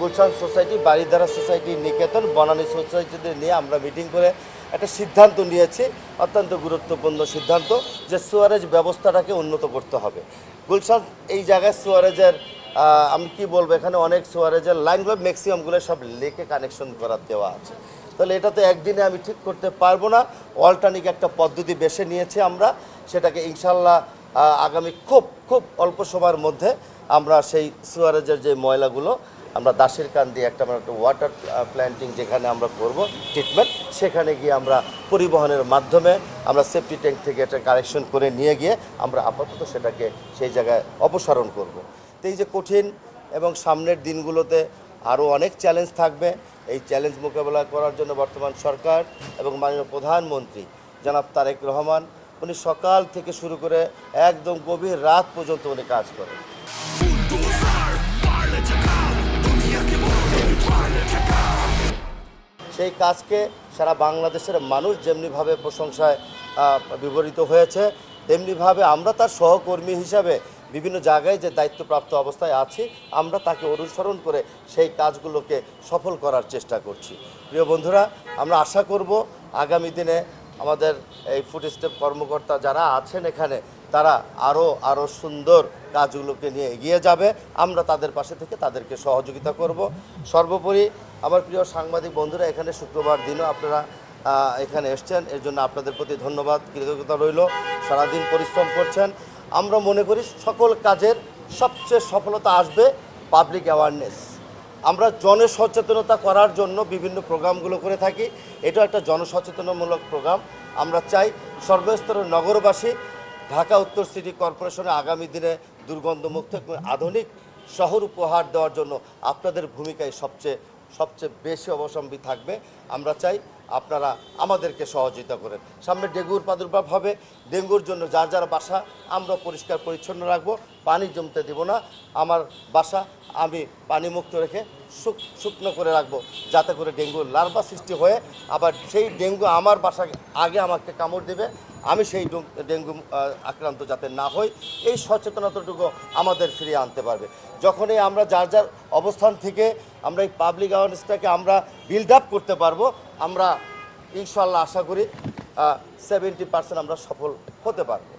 Gulshan society, Baridhara society, নিকেতন, বনানী সোসাইটিদের নিয়ে আমরা meeting করে একটা সিদ্ধান্ত নিয়েছি, অত্যন্ত গুরুত্বপূর্ণ সিদ্ধান্ত, যে সুয়ারেজ ব্যবস্থাটাকে উন্নত করতে হবে। গুলশান এই জায়গায় সুয়ারেজের আমি কি বলবো, এখানে অনেক সুয়ারেজের লাইনগুলো ম্যাক্সিমামগুলো সব লেকে কানেকশন করা দেওয়া আছে। তাহলে এটা তো একদিনে আমি ঠিক করতে পারবো না, অল্টারনেটিভ একটা পদ্ধতি বেছে নিয়েছি আমরা, সেটাকে ইনশাল্লাহ আগামী খুব অল্প সময়ের মধ্যে আমরা সেই সুয়ারেজের যে ময়লাগুলো আমরা দাসের কান দিয়ে একটা ওয়াটার প্ল্যান্টিং যেখানে আমরা করব ট্রিটমেন্ট, সেখানে গিয়ে আমরা পরিবহনের মাধ্যমে আমরা সেফটি ট্যাঙ্ক থেকে এটা কালেকশন করে নিয়ে গিয়ে আমরা আপাতত সেটাকে সেই জায়গায় অপসারণ করব। তো এই যে কঠিন এবং সামনের দিনগুলোতে আরও অনেক চ্যালেঞ্জ থাকবে, এই চ্যালেঞ্জ মোকাবেলা করার জন্য বর্তমান সরকার এবং মাননীয় প্রধানমন্ত্রী জনাব তারেক রহমান, উনি সকাল থেকে শুরু করে একদম গভীর রাত পর্যন্ত উনি কাজ করেন। সেই কাজকে সারা বাংলাদেশের মানুষ যেমনিভাবে প্রশংসায় বিবরিত হয়েছে, তেমনিভাবে আমরা তার সহকর্মী হিসাবে বিভিন্ন জায়গায় যে দায়িত্বপ্রাপ্ত অবস্থায় আছি, আমরা তাকে অনুসরণ করে সেই কাজগুলোকে সফল করার চেষ্টা করছি। প্রিয় বন্ধুরা, আমরা আশা করব আগামী দিনে আমাদের এই ফুড স্টেপ কর্মকর্তা যারা আছেন এখানে, তারা আরও সুন্দর কাজগুলোকে নিয়ে এগিয়ে যাবে। আমরা তাদের পাশে থেকে তাদেরকে সহযোগিতা করব। সর্বোপরি আমার প্রিয় সাংবাদিক বন্ধুরা, এখানে শুক্রবার দিনও আপনারা এখানে এসছেন, এর জন্য আপনাদের প্রতি ধন্যবাদ, কৃতজ্ঞতা রইল। সারাদিন পরিশ্রম করছেন। আমরা মনে করি সকল কাজের সবচেয়ে সফলতা আসবে পাবলিক অ্যাওয়ারনেস। আমরা জনসচেতনতা করার জন্য বিভিন্ন প্রোগ্রামগুলো করে থাকি, এটাও একটা জনসচেতনমূলক প্রোগ্রাম। আমরা চাই সর্বস্তরের নগরবাসী ঢাকা উত্তর সিটি কর্পোরেশনে আগামী দিনে দুর্গন্ধমুক্ত আধুনিক শহর উপহার দেওয়ার জন্য আপনাদের ভূমিকায় সবচেয়ে বেশি অবলম্বী থাকবে। আমরা চাই আপনারা আমাদেরকে সহযোগিতা করেন। সামনে ডেঙ্গুর প্রাদুর্ভাব হবে, ডেঙ্গুর জন্য যার বাসা আমরা পরিষ্কার পরিচ্ছন্ন রাখবো, পানি জমতে দেব না। আমার বাসা আমি পানিমুক্ত রেখে শুকনো করে রাখবো, যাতে করে ডেঙ্গুর লার্ভা সৃষ্টি হয়ে আবার সেই ডেঙ্গু আমার বাসা আগে আমাকে কামড় দেবে, আমি সেই ডেঙ্গু আক্রান্ত যাতে না হই, এই সচেতনতাটুকু আমাদের ফিরিয়ে আনতে পারবে। যখনই আমরা যার অবস্থান থেকে আমরা এই পাবলিক অ্যাওয়ারনেসটাকে আমরা বিল্ড আপ করতে পারবো, আমরা ইনশাল্লাহ আশা করি 70% আমরা সফল হতে পারবো।